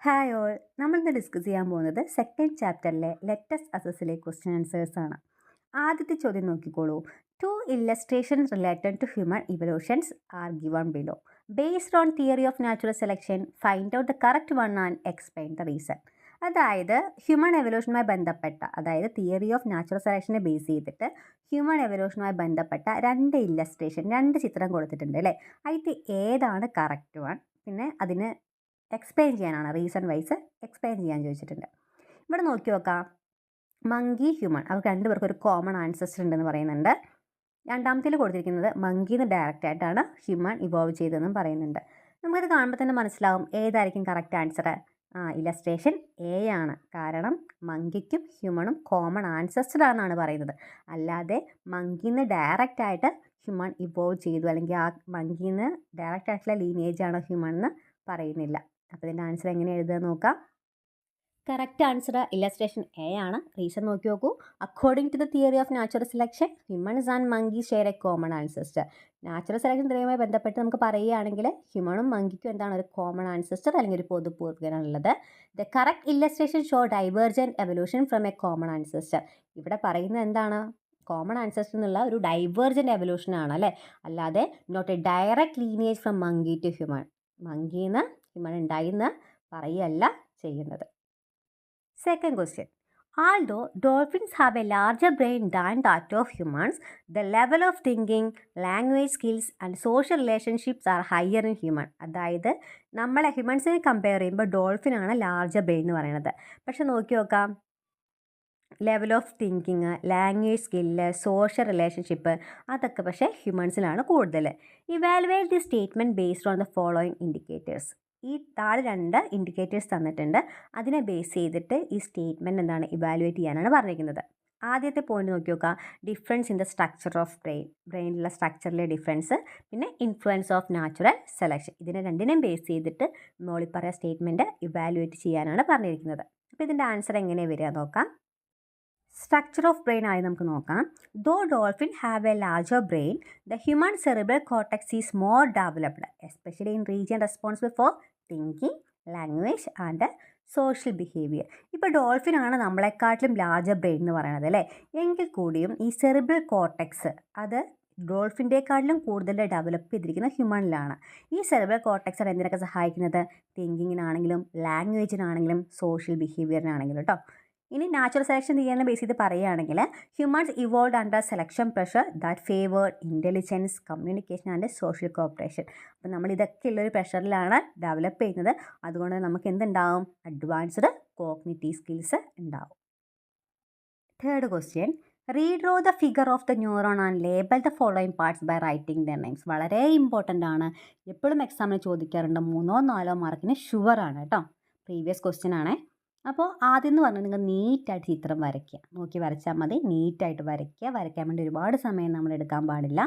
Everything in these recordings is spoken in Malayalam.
ഹായ് ഓൾ, നമ്മളിന്ന് ഡിസ്കസ് ചെയ്യാൻ പോകുന്നത് സെക്കൻഡ് ചാപ്റ്ററിലെ ലെറ്റസ് അസസിലെ ക്വസ്റ്റ്യൻ ആൻസേഴ്സ് ആണ്. ആദ്യത്തെ ചോദ്യം നോക്കിക്കോളൂ. Two illustrations related to human evolutions are given below. Based on theory of natural selection find out the correct one and explain the reason. അതായത് ഹ്യൂമൻ എവല്യൂഷനുമായി ബന്ധപ്പെട്ട, അതായത് തിയറി ഓഫ് നാച്ചുറൽ സെലക്ഷനെ ബേസ് ചെയ്തിട്ട് ഹ്യൂമൻ എവല്യൂഷനുമായി ബന്ധപ്പെട്ട രണ്ട് ചിത്രം കൊടുത്തിട്ടുണ്ട് അല്ലേ. അതിൽ ഏതാണ് കറക്റ്റ് വൺ, പിന്നെ അതിന് എക്സ്പ്ലെയിൻ ചെയ്യാനാണ്, റീസൺ വൈസ് എക്സ്പ്ലെയിൻ ചെയ്യാൻ ചോദിച്ചിട്ടുണ്ട്. ഇവിടെ നോക്കി നോക്കാം. മങ്കി, ഹ്യൂമൻ, അവർക്ക് രണ്ടുപേർക്കും ഒരു കോമൺ ആൻസസ്റ്റർ ഉണ്ടെന്ന് പറയുന്നുണ്ട്. രണ്ടാമത്തിൽ കൊടുത്തിരിക്കുന്നത് മങ്കിന്ന് ഡയറക്റ്റ് ആയിട്ടാണ് ഹ്യൂമൻ ഇവോൾവ് ചെയ്തതെന്നും പറയുന്നുണ്ട്. നമുക്കിത് കാണുമ്പോൾ തന്നെ മനസ്സിലാവും ഏതായിരിക്കും കറക്റ്റ് ആൻസർ. ഇല്ലസ്ട്രേഷൻ എ ആണ്. കാരണം മങ്കിക്കും ഹ്യൂമണും കോമൺ ആൻസസ്റ്റർ ആണെന്നാണ് പറയുന്നത്. അല്ലാതെ മങ്കിന്ന് ഡയറക്റ്റ് ആയിട്ട് ഹ്യൂമൻ ഇവോൾവ് ചെയ്തു, അല്ലെങ്കിൽ ആ മങ്കിന്ന് ഡയറക്റ്റ് ആയിട്ടുള്ള ലീനേജ് ആണ് ഹ്യൂമൺ എന്ന് പറയുന്നില്ല. അപ്പോൾ ഇതിൻ്റെ ആൻസർ എങ്ങനെ എഴുതുക നോക്കാം. കറക്റ്റ് ആൻസർ ഇല്ലസ്ട്രേഷൻ എ ആണ്. റീസൺ നോക്കി നോക്കൂ. According to the theory of natural selection humans and monkeys share a common ancestor. Natural selection തിയറിയുമായി ബന്ധപ്പെട്ട് നമുക്ക് പറയുകയാണെങ്കിൽ ഹ്യൂമണും മങ്കിക്കും എന്താണ് ഒരു കോമൺ ആൻസസ്റ്റർ, അല്ലെങ്കിൽ ഒരു പൊതുപൂർവ്വകനാണുള്ളത്. The correct illustration show divergent evolution from a common ancestor. ഇവിടെ പറയുന്നത് എന്താണ്? കോമൺ ആൻസസ്റ്റർ എന്നുള്ള ഒരു ഡൈവേർജൻറ്റ് എവല്യൂഷൻ ആണ് അല്ലേ, അല്ലാതെ not a direct lineage from monkey to human. മങ്കിന്ന് ഹ്യൂമൺ ഉണ്ടായിന്ന് പറയുകയല്ല ചെയ്യുന്നത്. Second question. Although dolphins have a larger brain than that of humans, the level of thinking, language skills and social relationships are higher in human. അതായത് നമ്മളെ ഹ്യൂമൻസിനെ കമ്പയർ ചെയ്യുമ്പോൾ ഡോൾഫിനാണ് ലാർജർ ബ്രെയിൻ എന്ന് പറയുന്നത്. പക്ഷെ നോക്കി നോക്കാം, level of thinking, language skill, social relationship, അതൊക്കെ പക്ഷേ ഹ്യൂമൻസിലാണ് കൂടുതൽ. Evaluate the statement based on the following indicators. ഈ താഴെ രണ്ട് ഇൻഡിക്കേറ്റേഴ്സ് തന്നിട്ടുണ്ട്. അതിനെ ബേസ് ചെയ്തിട്ട് ഈ സ്റ്റേറ്റ്മെൻറ്റ് എന്താണ് ഇവാലുവേറ്റ് ചെയ്യാനാണ് പറഞ്ഞിരിക്കുന്നത്. ആദ്യത്തെ പോയിന്റ് നോക്കി നോക്കുക. Difference in the structure of ബ്രെയിനിലുള്ള സ്ട്രക്ചറിലെ ഡിഫറൻസ്, പിന്നെ ഇൻഫ്ലുവൻസ് ഓഫ് നാച്ചുറൽ സെലക്ഷൻ. ഇതിനെ രണ്ടിനെയും ബേസ് ചെയ്തിട്ട് മോളിൽ പറയുക സ്റ്റേറ്റ്മെൻറ്റ് ഇവാലുവേറ്റ് ചെയ്യാനാണ് പറഞ്ഞിരിക്കുന്നത്. അപ്പോൾ ഇതിൻ്റെ ആൻസർ എങ്ങനെ വരിക നോക്കാം. സ്ട്രക്ചർ ഓഫ് ബ്രെയിൻ ആയി നമുക്ക് നോക്കാം. Though dolphin have a larger brain, the human cerebral cortex is more developed, especially in region responsible for thinking, language and social behaviour. ഇപ്പോൾ ഡോൾഫിനാണ് നമ്മളെക്കാട്ടിലും ലാർജർ ബ്രെയിൻ എന്ന് പറയുന്നത് അല്ലേ. എങ്കിൽ കൂടിയും ഈ സെറിബ്രൽ കോർട്ടെക്സ് അത് ഡോൾഫിൻ്റെക്കാട്ടിലും കൂടുതൽ ഡെവലപ്പ് ചെയ്തിരിക്കുന്ന ഹ്യൂമണിലാണ്. ഈ സെറിബ്രൽ കോർട്ടെക്സ് ആണ് എന്തിനൊക്കെ സഹായിക്കുന്നത്? തിങ്കിങ്ങിനാണെങ്കിലും ലാംഗ്വേജിനാണെങ്കിലും സോഷ്യൽ ബിഹേവിയറിനാണെങ്കിലും കേട്ടോ. ഇനി നാച്ചുറൽ സെലക്ഷൻ ചെയ്യാൻ ബേസ് ചെയ്ത് പറയുകയാണെങ്കിൽ humans evolve under selection pressure that favoured intelligence, communication and social corporation. അപ്പം നമ്മൾ ഇതൊക്കെ ഉള്ളൊരു പ്രഷറിലാണ് ഡെവലപ്പ് ചെയ്യുന്നത്. അതുകൊണ്ട് നമുക്ക് എന്തുണ്ടാവും? അഡ്വാൻസ്ഡ് കോഗ്നിറ്റീവ് സ്കിൽസ് ഉണ്ടാവും. Third question. Redraw the figure of the neuron and label the following parts by writing the names. വളരെ ഇമ്പോർട്ടൻ്റ് ആണ്. എപ്പോഴും എക്സാമിന് ചോദിക്കാറുണ്ട്. 3-4 മാർക്കിന് ഷുവറാണ് കേട്ടോ. പ്രീവിയസ് ക്വസ്റ്റ്യൻ ആണേ. അപ്പോൾ ആദ്യം എന്ന് പറഞ്ഞാൽ നിങ്ങൾ നീറ്റായിട്ട് ചിത്രം വരയ്ക്കുക. നോക്കി വരച്ചാൽ മതി. നീറ്റായിട്ട് വരയ്ക്കുക. വരയ്ക്കാൻ വേണ്ടി ഒരുപാട് സമയം നമ്മൾ എടുക്കാൻ പാടില്ല.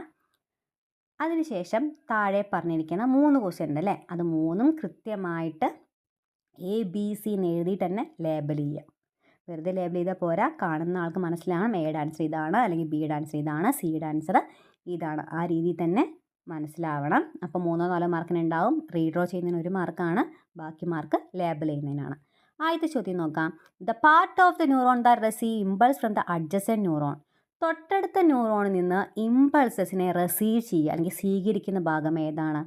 അതിനുശേഷം താഴെ പറഞ്ഞിരിക്കുന്ന 3 ക്വസ്റ്റ്യൻ ഉണ്ട് അല്ലേ, അത് 3ഉം കൃത്യമായിട്ട് ABC എന്ന് എഴുതിയിട്ട് തന്നെ ലേബൽ ചെയ്യുക. വെറുതെ ലേബൽ ചെയ്താൽ പോരാ. കാണുന്ന ആൾക്ക് മനസ്സിലാവണം Aയുടെ ആൻസർ ഇതാണ്, അല്ലെങ്കിൽ Bയുടെ ആൻസർ ഇതാണ്, Cയുടെ ആൻസർ ഇതാണ്. ആ രീതിയിൽ തന്നെ മനസ്സിലാവണം. അപ്പോൾ 3-4 മാർക്കിന് ഉണ്ടാവും. റീഡ്രോ ചെയ്യുന്നതിന് 1 മാർക്കാണ്, ബാക്കി മാർക്ക് ലേബൽ ചെയ്യുന്നതിനാണ്. ആദ്യത്തെ ചോദ്യം നോക്കാം. The part of the neuron that receive impulse from the adjacent neuron. തൊട്ടടുത്ത ന്യൂറോണിൽ നിന്ന് ഇമ്പൾസസിനെ റിസീവ് ചെയ്യുക അല്ലെങ്കിൽ സ്വീകരിക്കുന്ന ഭാഗം ഏതാണ്?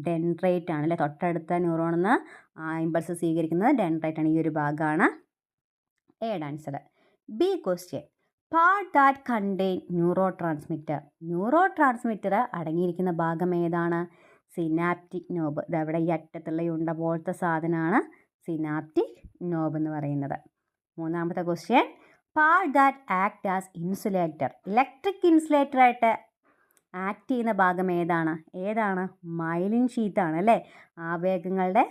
ഡെൻഡ്രൈറ്റ് ആണ് അല്ലേ. തൊട്ടടുത്ത ന്യൂറോണിൽ നിന്ന് ഇമ്പൾസ് സ്വീകരിക്കുന്നത് ഡെൻഡ്രൈറ്റ് ആണ്. ഈ ഒരു ഭാഗമാണ് എയുടെ answer. B question. Part that contain neuro transmitter അടങ്ങിയിരിക്കുന്ന ഭാഗം ഏതാണ്? Synaptic knob. ഇതവിടെ ഈ അറ്റത്തുള്ള ഉണ്ട പോലത്തെ സാധനമാണ് സിനാപ്റ്റിക് നോബ് എന്ന് പറയുന്നത്. മൂന്നാമത്തെ question. Part that act as insulator. Electric ഇൻസുലേറ്ററായിട്ട് ആക്ട് ചെയ്യുന്ന ഭാഗം ഏതാണ്? മൈലിൻ ഷീത്താണ് അല്ലേ. ആവേഗങ്ങളുടെ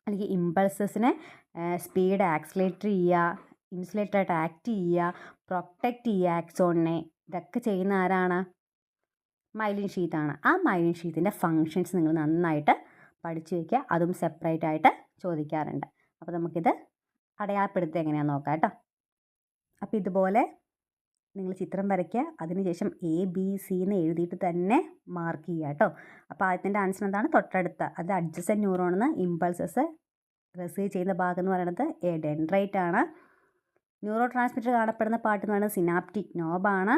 അല്ലെങ്കിൽ ഇമ്പൾസസിനെ സ്പീഡ് ആക്സിലേറ്റർ ചെയ്യുക, ഇൻസുലേറ്ററായിട്ട് ആക്ട് ചെയ്യുക, പ്രൊട്ടക്റ്റ് ചെയ്യുക ആക്സോണിനെ. ഇതൊക്കെ ചെയ്യുന്ന ആരാണ്? മൈലിൻ ഷീത്താണ്. ആ മൈലിൻ ഷീത്തിൻ്റെ ഫങ്ഷൻസ് നിങ്ങൾ നന്നായിട്ട് പഠിച്ചു വയ്ക്കുക. അതും സെപ്പറേറ്റ് ആയിട്ട് ചോദിക്കാറുണ്ട്. അപ്പോൾ നമുക്കിത് അടയാളപ്പെടുത്തുക എങ്ങനെയാണെന്ന് നോക്കാം കേട്ടോ. അപ്പോൾ ഇതുപോലെ നിങ്ങൾ ചിത്രം വരയ്ക്കുക. അതിനുശേഷം ABC എന്ന് എഴുതിയിട്ട് തന്നെ മാർക്ക് ചെയ്യുക കേട്ടോ. അപ്പോൾ ആദ്യത്തിൻ്റെ ആൻസർ എന്താണ്? തൊട്ടടുത്ത, അത് അഡ്ജസൻറ്റ് ന്യൂറോണിൽ നിന്ന് ഇമ്പൾസസ് റിസീവ് ചെയ്യുന്ന ഭാഗം എന്ന് പറയുന്നത് ഡെൻഡ്രൈറ്റ് ആണ്. ന്യൂറോ ട്രാൻസ്മിറ്റർ കാണപ്പെടുന്ന പാർട്ട് എന്ന് പറയുന്നത് സിനാപ്റ്റിക് നോബാണ്.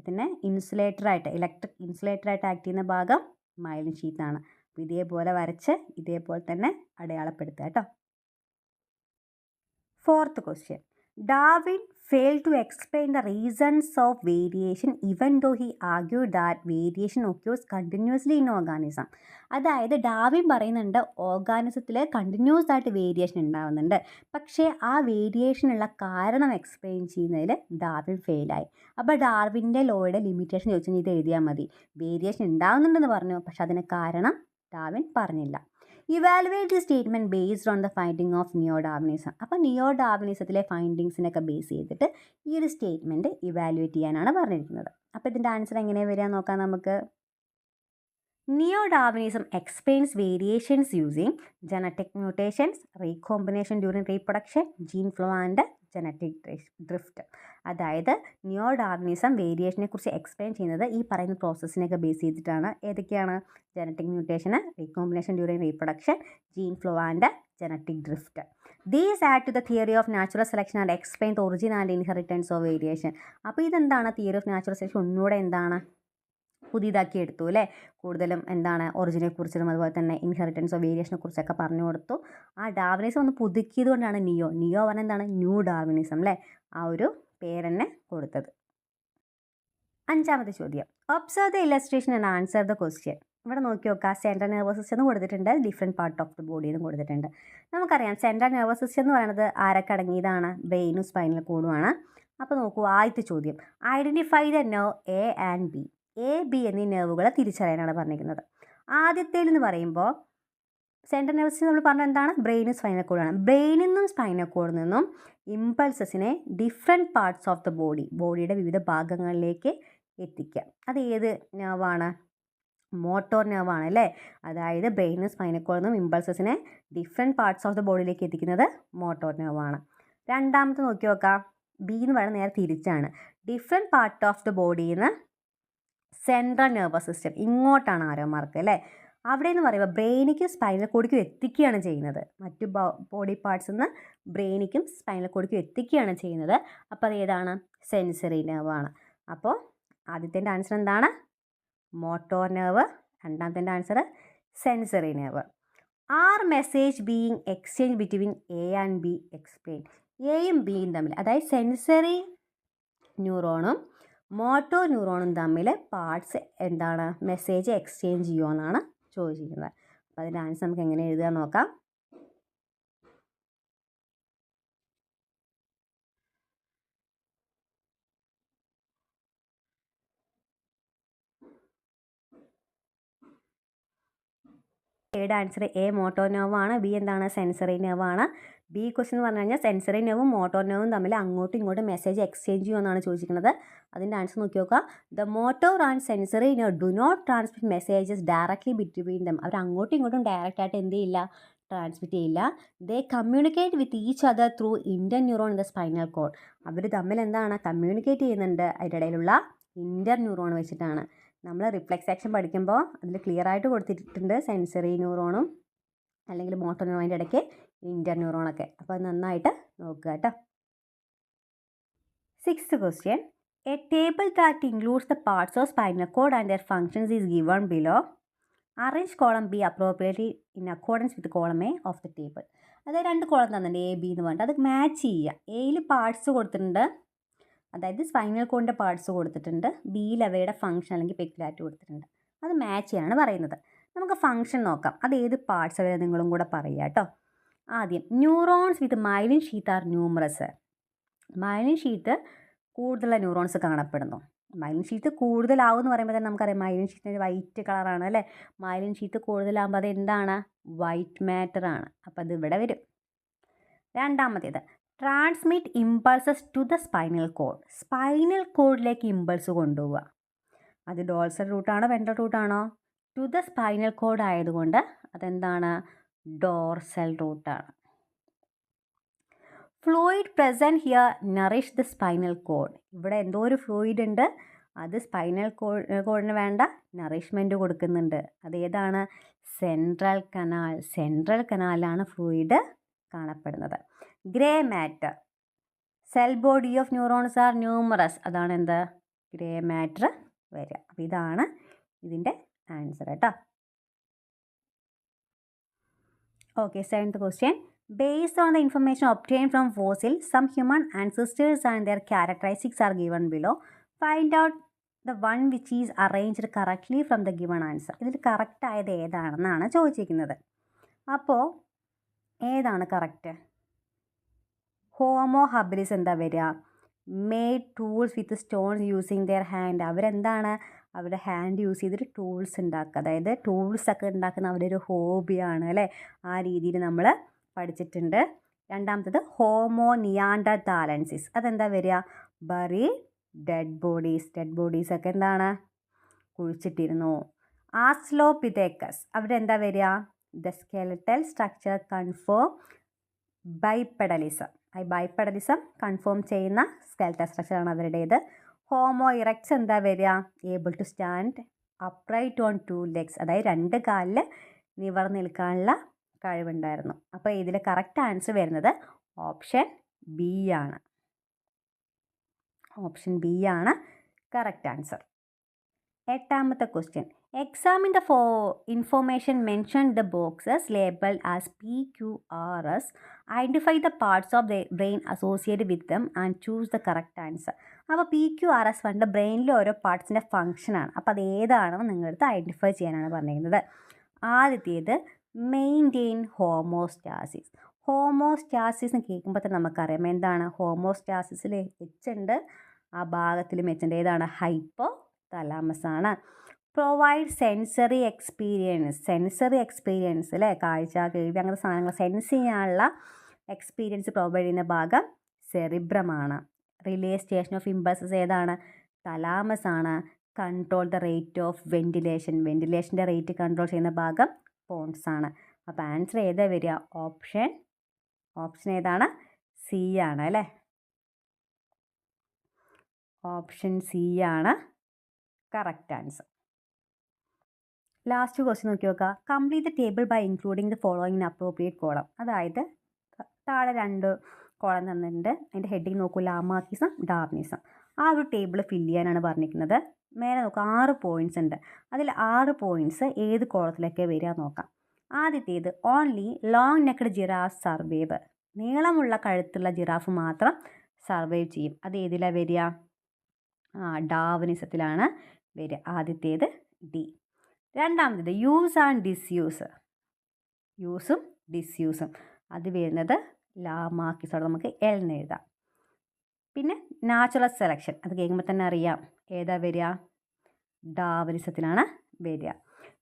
പിന്നെ ഇലക്ട്രിക് ഇൻസുലേറ്ററായിട്ട് ആക്ട് ചെയ്യുന്ന ഭാഗം മൈലിൻ ഷീത്താണ്. അപ്പോൾ ഇതേപോലെ വരച്ച് ഇതേപോലെ തന്നെ അടയാളപ്പെടുത്തുക കേട്ടോ. 4th question. Darwin failed to explain the reasons of variation even though he argued that variation occurs continuously in organism. അതായത് ഡാർവിൻ പറയുന്നുണ്ട് ഓർഗാനിസത്തിൽ കണ്ടിന്യൂസ് ആയിട്ട് വേരിയേഷൻ ഉണ്ടാകുന്നുണ്ട്, പക്ഷേ ആ വേരിയേഷനുള്ള കാരണം എക്സ്പ്ലെയിൻ ചെയ്യുന്നതിൽ ഡാർവിൻ ഫെയിലായി. അപ്പോൾ ഡാർവിൻ്റെ ലോയുടെ ലിമിറ്റേഷൻ ചോദിച്ചാൽ ഇത് എഴുതിയാൽ മതി. വേരിയേഷൻ ഉണ്ടാകുന്നുണ്ടെന്ന് പറഞ്ഞു, പക്ഷെ അതിന് കാരണം ഡാർവിൻ പറഞ്ഞില്ല. Evaluate the statement based on the finding of neo Darwinism. അപ്പോൾ നിയോ ഡാർവിനിസത്തിലെ ഫൈൻഡിങ്സിനൊക്കെ ബേസ് ചെയ്തിട്ട് ഈ ഒരു സ്റ്റേറ്റ്മെൻറ്റ് ഇവാലുവേറ്റ് ചെയ്യാനാണ് പറഞ്ഞിരിക്കുന്നത്. അപ്പോൾ ഇതിൻ്റെ ആൻസർ എങ്ങനെ വരിക നോക്കാം നമുക്ക്. Neo Darwinism explains variations using genetic mutations, recombination during reproduction, gene flow and genetic drift. അതായത് നിയോ ഡാർവിനിസം വേരിയേഷനെ കുറിച്ച് എക്സ്പ്ലെയിൻ ചെയ്യുന്നത് ഈ പറയുന്ന പ്രോസസ്സിനെയൊക്കെ ബേസ് ചെയ്തിട്ടാണ്. ഏതൊക്കെയാണ്? Genetic mutation, recombination during reproduction, gene flow and genetic drift. These add to the theory of natural selection and explain the origin and inheritance of variation. അപ്പോൾ ഇതെന്താണ്? തിയറി ഓഫ് നാച്ചുറൽ സെലക്ഷൻ ഒന്നുകൂടെ എന്താണ് പുതിയതാക്കി എടുത്തു അല്ലേ. കൂടുതലും എന്താണ് ഒറിജിനെ കുറിച്ചും അതുപോലെ തന്നെ ഇൻഹെറിറ്റൻസ് ഓഫ് വേരിയേഷനെ കുറിച്ചൊക്കെ പറഞ്ഞു കൊടുത്തു. ആ ഡാർവിനിസം ഒന്ന് പുതുക്കിയത് കൊണ്ടാണ് നിയോ പറഞ്ഞാൽ എന്താണ് ന്യൂ ഡാർവിനിസം അല്ലേ, ആ ഒരു പേരെന്നെ കൊടുത്തത്. 5ാമത്തെ ചോദ്യം. Observe the illustration and answer the question. ഇവിടെ നോക്കി നോക്കുക. സെൻട്രൽ നെർവസ് സിസ്റ്റം എന്ന് കൊടുത്തിട്ടുണ്ട്, different part of the body എന്നും കൊടുത്തിട്ടുണ്ട്. നമുക്കറിയാം സെൻട്രൽ നെർവസ് സിസ്റ്റം എന്ന് പറയുന്നത് ആരൊക്കെ അടങ്ങിയതാണ്? ബ്രെയിനും സ്പൈനൽ കോഡുമാണ്. അപ്പോൾ നോക്കൂ, ആദ്യത്തെ ചോദ്യം, identify the nerve A and B. A B എന്നീ നെർവുകളെ തിരിച്ചറിയാനാണ് പറഞ്ഞിരിക്കുന്നത്. ആദ്യത്തേലെന്ന് പറയുമ്പോൾ സെൻട്രൽ നെർവസ് സിസ്റ്റം നമ്മൾ പറഞ്ഞത് എന്താണ്? ബ്രെയിനും സ്പൈനൽ കോഡാണ്. ബ്രെയിനിൽ നിന്നും സ്പൈനൽ കോഡിൽ നിന്നും ഇമ്പൾസസിനെ ഡിഫറെൻറ്റ് പാർട്സ് ഓഫ് ദ ബോഡിയുടെ വിവിധ ഭാഗങ്ങളിലേക്ക് എത്തിക്കുക. അത് ഏത് നെർവാണ്? മോട്ടോർ നെർവാണ് അല്ലേ. അതായത് ബ്രെയിനും സ്പൈനൽ കോഡിൽ നിന്നും ഇമ്പൾസസിനെ ഡിഫറെൻറ്റ് പാർട്സ് ഓഫ് ദ ബോഡിയിലേക്ക് എത്തിക്കുന്നത് മോട്ടോർ നെർവാണ്. രണ്ടാമത്തെ നോക്കി നോക്കാം. ബി എന്ന് പറയുന്നത് നേരെ തിരിച്ചാണ്. ഡിഫറെൻറ്റ് പാർട്ട് ഓഫ് ദ ബോഡിയിൽ നിന്ന് സെൻട്രൽ നെർവസ് സിസ്റ്റം ഇങ്ങോട്ടാണ് ആരോ മാർക്ക് അല്ലേ. അവിടെ എന്ന് പറയുമ്പോൾ ബ്രെയിനിക്കും സ്പൈനൽ കോഡിക്കും എത്തിക്കുകയാണ് ചെയ്യുന്നത്. മറ്റു ബോഡി പാർട്സിൽ നിന്ന് ബ്രെയിനിക്കും സ്പൈനൽ കോഡിക്കും എത്തിക്കുകയാണ് ചെയ്യുന്നത്. അപ്പോൾ അത് ഏതാണ്? സെൻസറി നെർവാണ്. അപ്പോൾ ആദ്യത്തെ ആൻസർ എന്താണ്? Motor nerve. രണ്ടാമത്തെ answer sensory nerve. Are message being exchange between A and B explain. എയും ബിയും തമ്മിൽ, അതായത് സെൻസറി ന്യൂറോണും മോട്ടോർ ന്യൂറോണും തമ്മിൽ പാർട്സ് എന്താണ് മെസ്സേജ് എക്സ്ചേഞ്ച് ചെയ്യുമെന്നാണ് ചോദിച്ചിരിക്കുന്നത്. അപ്പോൾ അതിൻ്റെ ആൻസർ നമുക്ക് എങ്ങനെ എഴുതുക നോക്കാം. എയുടെ ആൻസർ എ മോട്ടോർ നെർവാണ്, ബി എന്താണ് സെൻസറി നെർവാണ്. ബി ക്വസ്റ്റ്യൻ എന്ന് പറഞ്ഞു കഴിഞ്ഞാൽ സെൻസറി നെർവും മോട്ടോർ നെർവും തമ്മിൽ അങ്ങോട്ടും ഇങ്ങോട്ടും മെസ്സേജ് എക്സ്ചേഞ്ച് ചെയ്യുമെന്നാണ് ചോദിച്ചിരിക്കുന്നത്. അതിൻ്റെ ആൻസർ നോക്കി നോക്കുക. The motor and sensory nerve do not transmit messages directly between them. അവർ അങ്ങോട്ടും ഇങ്ങോട്ടും ഡയറക്റ്റായിട്ട് എന്ത് ചെയ്യില്ല, ട്രാൻസ്മിറ്റ് ചെയ്യില്ല. They communicate with each other through interneuron in the spinal cord. അവർ തമ്മിൽ എന്താണ് കമ്മ്യൂണിക്കേറ്റ് ചെയ്യുന്നുണ്ട്, അതിൻ്റെ ഇടയിലുള്ള ഇന്റർ ന്യൂറോൺ വെച്ചിട്ടാണ്. നമ്മൾ റിഫ്ലെക്സ് ആക്ഷൻ പഠിക്കുമ്പോൾ അതിൽ ക്ലിയർ ആയിട്ട് കൊടുത്തിട്ടുണ്ട് സെൻസറി ന്യൂറോണും അല്ലെങ്കിൽ മോട്ടോർ ന്യൂറോണിൻ്റെ ഇടയ്ക്ക് ഇന്റർ ന്യൂറോണൊക്കെ. അപ്പോൾ അത് നന്നായിട്ട് നോക്കുക കേട്ടോ. 6th question. A table that includes the parts of spinal cord and their functions is given below. Arrange column B appropriately in accordance with column A of the table. അതായത് 2 കോളം തന്നിട്ടുണ്ട് എ ബി എന്ന് പറഞ്ഞിട്ട്, അത് മാച്ച് ചെയ്യുക. എയിൽ പാർട്സ് കൊടുത്തിട്ടുണ്ട്, അതായത് സ്പൈനൽ കോഡിൻ്റെ പാർട്സ് കൊടുത്തിട്ടുണ്ട്. ബിയിൽ അവയുടെ ഫംഗ്ഷൻ അല്ലെങ്കിൽ പെക്യുലാരിറ്റി കൊടുത്തിട്ടുണ്ട്. അത് മാച്ച് ചെയ്യാനാണ് പറയുന്നത്. നമുക്ക് ഫംഗ്ഷൻ നോക്കാം. അത് ഏത് പാർട്സ് വരെ നിങ്ങളും കൂടെ പറയുക കേട്ടോ. ആദ്യം ന്യൂറോൺസ് വിത്ത് myelin sheath R numerous. Myelin sheath കൂടുതലുള്ള ന്യൂറോൺസ് കാണപ്പെടുന്നു. മൈലിൻ ഷീത്ത് കൂടുതലാവും എന്ന് പറയുമ്പോൾ തന്നെ നമുക്കറിയാം മൈലിൻ ഷീറ്റിന് വൈറ്റ് കളറാണ് അല്ലേ. മൈലിൻ ഷീത്ത് കൂടുതലാകുമ്പോൾ അത് എന്താണ്? വൈറ്റ് മാറ്റർ ആണ്. അപ്പോൾ അത് ഇവിടെ വരും. രണ്ടാമത്തേത് transmit impulses to the spinal cord. Spinal കോഡിലേക്ക് ഇമ്പൾസ് കൊണ്ടുപോവുക. അത് ഡോൾസൽ റൂട്ടാണോ വെൻട്രൽ റൂട്ടാണോ? ടു ദ സ്പൈനൽ കോഡ് ആയതുകൊണ്ട് അതെന്താണ്? ഡോർസൽ റൂട്ടാണ്. Fluid present here nourish the spinal cord. ഇവിടെ എന്തോ ഒരു ഫ്ലൂയിഡ് ഉണ്ട്, അത് സ്പൈനൽ കോഡിന് വേണ്ട നറിഷ്മെൻറ്റ് കൊടുക്കുന്നുണ്ട്. അതേതാണ്? Central canal. സെൻട്രൽ കനാലാണ് ഫ്ലൂയിഡ് കാണപ്പെടുന്നത്. Grey matter, cell body of neurons are numerous, അതാണ് എന്ത് ഗ്രേ മാറ്റർ വരിക. അപ്പോൾ ഇതാണ് ഇതിൻ്റെ ആൻസർ കേട്ടോ. Okay, 7th question. Based on the information obtained from fossil, some human ancestors and their characteristics are given below. Find out the one which is arranged correctly from the given answer. ഇതിൽ കറക്റ്റ് ആയത് ഏതാണെന്നാണ് ചോദിച്ചിരിക്കുന്നത്. അപ്പോൾ ഏതാണ് കറക്റ്റ്? ഹോമോ ഹബിലിസ് എന്താ വരിക? Made tools with stones using there hand. അവരെന്താണ് അവരുടെ ഹാൻഡ് യൂസ് ചെയ്തിട്ട് ടൂൾസ് ഉണ്ടാക്കുക. അതായത് ടൂൾസൊക്കെ ഉണ്ടാക്കുന്ന അവരുടെ ഒരു ഹോബിയാണ് അല്ലേ. ആ രീതിയിൽ നമ്മൾ പഠിച്ചിട്ടുണ്ട്. രണ്ടാമത്തത് ഹോമോ നിയാണ്ടർതാലൻസിസ്, അതെന്താ വരിക? Bury dead bodies. ഡെഡ് ബോഡീസൊക്കെ എന്താണ് കുഴിച്ചിട്ടിരുന്നു. ആസ്ട്രലോപിതെക്കസ് അവരെന്താ വരിക? The skeletal structure confirm bipedalism. Bipedalism confirm ചെയ്യുന്ന സ്കെലറ്റൽ സ്ട്രക്ചറാണ് അവരുടേത്. ഹോമോ ഇറക്ട്സ് എന്താ വരിക? Able to stand upright on 2 legs, അതായത് 2 കാലിൽ നിവർന്ന് നിൽക്കാനുള്ള കഴിവുണ്ടായിരുന്നു. അപ്പോൾ ഇതിൽ കറക്റ്റ് ആൻസർ വരുന്നത് ഓപ്ഷൻ ബി ആണ്. ഓപ്ഷൻ ബി ആണ് correct answer. 8th question. Examine the information mentioned in the boxes labeled as P, Q, R, S. Identify the parts of the brain associated with them and choose the correct answer. അപ്പോൾ P Q R S found ബ്രെയിനിലെ ഓരോ പാർട്സിൻ്റെ ഫംഗ്ഷനാണ്. അപ്പോൾ അത് ഏതാണെന്ന് നിങ്ങളടുത്ത് ഐഡൻറ്റിഫൈ ചെയ്യാനാണ് പറഞ്ഞിരിക്കുന്നത്. ആദ്യത്തേത് മെയിൻറ്റെയിൻ ഹോമോസ്റ്റാസിസ്. ഹോമോസ്റ്റാസിസ് എന്ന് കേൾക്കുമ്പോൾ തന്നെ നമുക്കറിയാം എന്താണ് ഹോമോസ്റ്റാസിസിൽ എച്ച് ഉണ്ട്, ആ ഭാഗത്തിലും എച്ച് ഉണ്ട്. ഏതാണ്? ഹൈപ്പോ തലാമസ് ആണ്. Provide sensory experience. Sensory experience അല്ലേ, കാഴ്ച കേൾവി അങ്ങനത്തെ സാധനങ്ങൾ സെൻസ് ചെയ്യാനുള്ള എക്സ്പീരിയൻസ് പ്രൊവൈഡ് ചെയ്യുന്ന ഭാഗം സെറിബ്രമാണ്. റിലേ സ്റ്റേഷൻ ഓഫ് ഇമ്പൾസസ് ഏതാണ്? തലാമസ് ആണ്. Control the rate of ventilation. വെന്റിലേഷൻ്റെ റേറ്റ് കൺട്രോൾ ചെയ്യുന്ന ഭാഗം പോൺസ് ആണ്. അപ്പോൾ ആൻസർ ഏതാ വരിക? ഓപ്ഷൻ ഏതാണ്? സി ആണ് അല്ലേ. ഓപ്ഷൻ സി ആണ് കറക്റ്റ് ആൻസർ. ലാസ്റ്റ് ക്വസ്റ്റ്യൻ നോക്കി നോക്കുക. Complete the table by including the following in appropriate column. അതായത് താഴെ 2 കോളം തന്നിട്ടുണ്ട്. അതിൻ്റെ ഹെഡിങ് നോക്കൂ, ലാമാർക്കിസം, ഡാർവിനിസം. ആ ഒരു ടേബിൾ ഫില്ല് ചെയ്യാനാണ് പറഞ്ഞിരിക്കുന്നത്. മേലെ നോക്കുക 6 പോയിൻറ്റ്സ് ഉണ്ട്. അതിൽ 6 പോയിൻറ്റ്സ് ഏത് കോളത്തിലൊക്കെ വരിക നോക്കാം. ആദ്യത്തേത് only long necked giraffe survive. നീളമുള്ള കഴുത്തുള്ള ജിറാഫ് മാത്രം സർവൈവ് ചെയ്യും. അത് ഏതിലാണ് വരിക? ഡാർവിനിസത്തിലാണ് വരിക. ആദ്യത്തേത് ഡി. രണ്ടാമത്തേത് യൂസ് ആൻഡ് ഡിസ്യൂസ്. യൂസും ഡിസ്യൂസും അത് വരുന്നത് ലാമാർക്കിസോടെ നമുക്ക് എൽ എന്ന് എഴുതാം. പിന്നെ നാച്ചുറൽ സെലക്ഷൻ അത് കേൾക്കുമ്പോൾ തന്നെ അറിയാം ഏതാ വരിക? ഡാർവിനിസത്തിലാണ് വരിക.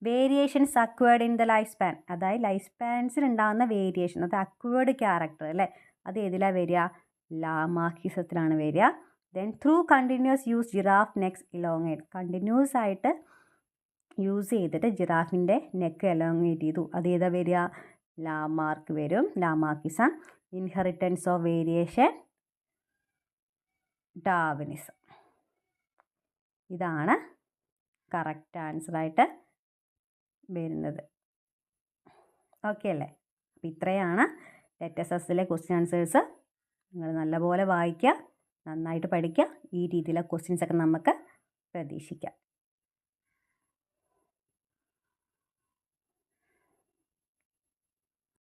Variations acquired in the life span, അതായത് ലൈഫ് സ്പാൻസിൽ ഉണ്ടാകുന്ന വേരിയേഷൻ, അത് അക്വേർഡ് ക്യാരക്ടർ അല്ലേ, അത് ഏതിലാണ് വരിക? ലാമാർക്കിസത്തിലാണ് വരിക. Then through continuous use giraffe necks elongate. Continuous ആയിട്ട് യൂസ് ചെയ്തിട്ട് ജിറാഫിൻ്റെ നെക്ക് എലോങ്ങേറ്റ് ചെയ്തു. അത് ഏതാ വരിക? ലാമാർക്ക് വരും, Lamarckism. Inheritance of variation Darwinism. ഇതാണ് കറക്റ്റ് ആൻസറായിട്ട് വരുന്നത്. ഓക്കെ അല്ലേ? അപ്പോൾ ഇത്രയാണ് ലെറ്റസസിലെ ക്വസ്റ്റ്യൻ ആൻസേഴ്സ്. നിങ്ങൾ നല്ലപോലെ വായിക്കുക, നന്നായിട്ട് പഠിക്കുക. ഈ രീതിയിലുള്ള ക്വസ്റ്റ്യൻസൊക്കെ നമുക്ക് പ്രതീക്ഷിക്കാം.